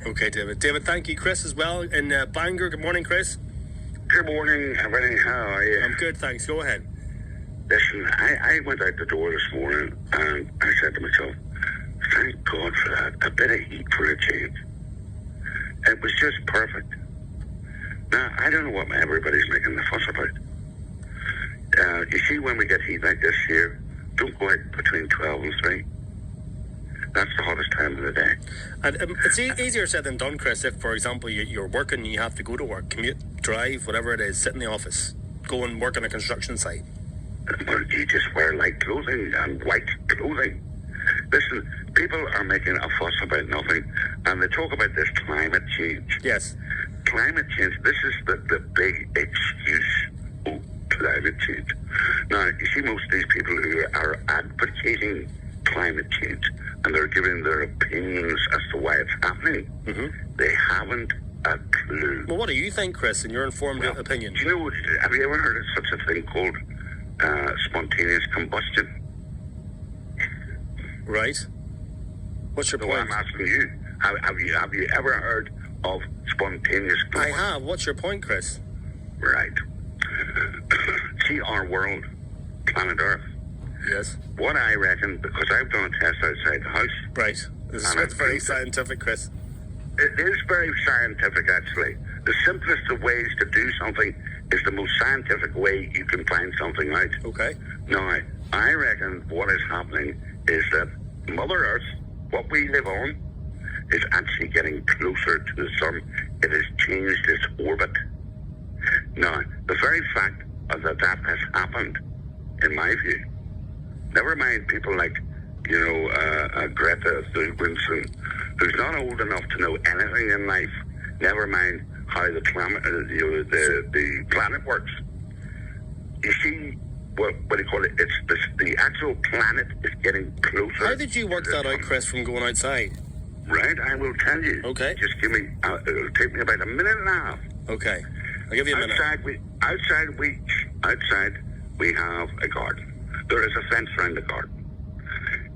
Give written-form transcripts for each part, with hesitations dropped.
Okay, David. David, thank you. Chris as well in Bangor. Good morning, Chris. Good morning, everything. How are you? I'm good, thanks. Go ahead. Listen, I went out the door this morning and I said to myself, thank God for that. A bit of heat for a change. It was just perfect. Now, I don't know what everybody's making the fuss about. You see, when we get heat like this here, don't go out between 12 and 3. That's the hottest time of the day. And it's easier said than done, Chris, if, for example, you're working, you have to go to work, commute, drive, whatever it is, sit in the office, go and work on a construction site. Well, you just wear light clothing and white clothing. Listen, people are making a fuss about nothing, and they talk about this climate change. Yes. Climate change, this is the big excuse. Oh, climate change. Now, you see most of these people who are advocating climate change, and they're giving their opinions as to why it's happening. Mm-hmm. They haven't a clue. Well, what do you think, Chris, in your informed opinion? Do you know, have you ever heard of such a thing called spontaneous combustion? Right. What's your point? I'm asking you, have you ever heard of spontaneous combustion? I have. What's your point, Chris? Right. See our world, planet Earth. Yes. What I reckon, because I've done a test outside the house. Right. This is very scientific, Chris. It is very scientific, actually. The simplest of ways to do something is the most scientific way you can find something out. Okay. Now, I reckon what is happening is that Mother Earth, what we live on, is actually getting closer to the sun. It has changed its orbit. Now, the very fact that has happened, in my view, never mind people like, Greta Thunberg, who's not old enough to know anything in life, never mind how the planet works. You see, what do you call it? It's the actual planet is getting closer. How did you work that out, Chris, from going outside? Right, I will tell you. Okay. Just give me, it'll take me about a minute and a half. Okay. I'll give you a minute. Outside we have a garden. There is a fence around the garden.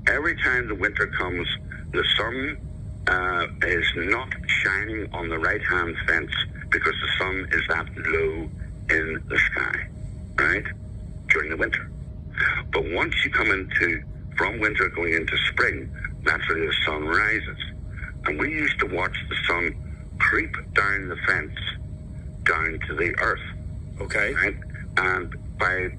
Every time the winter comes, the sun is not shining on the right-hand fence because the sun is that low in the sky, right, during the winter. But once you come from winter going into spring, naturally the sun rises. And we used to watch the sun creep down the fence, down to the earth. Okay. Right? And by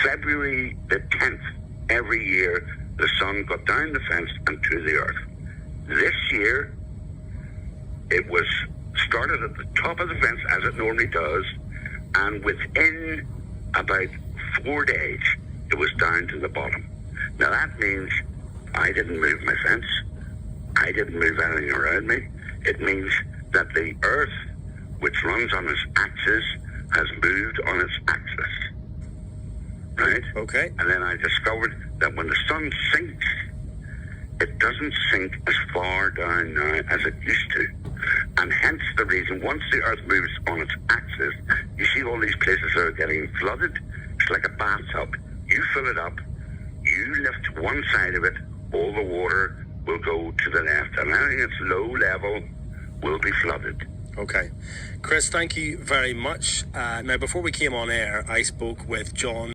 February the 10th, every year, the sun got down the fence and to the earth. This year, it was started at the top of the fence, as it normally does, and within about 4 days, it was down to the bottom. Now, that means I didn't move my fence. I didn't move anything around me. It means that the earth, which runs on its axis, has moved on its axis. Right? Okay. And then I discovered that when the sun sinks, it doesn't sink as far down now as it used to. And hence the reason, once the earth moves on its axis, you see all these places that are getting flooded. It's like a bathtub. You fill it up, you lift one side of it, all the water will go to the left. And anything that's low level will be flooded. Okay. Chris, thank you very much. Now, before we came on air, I spoke with John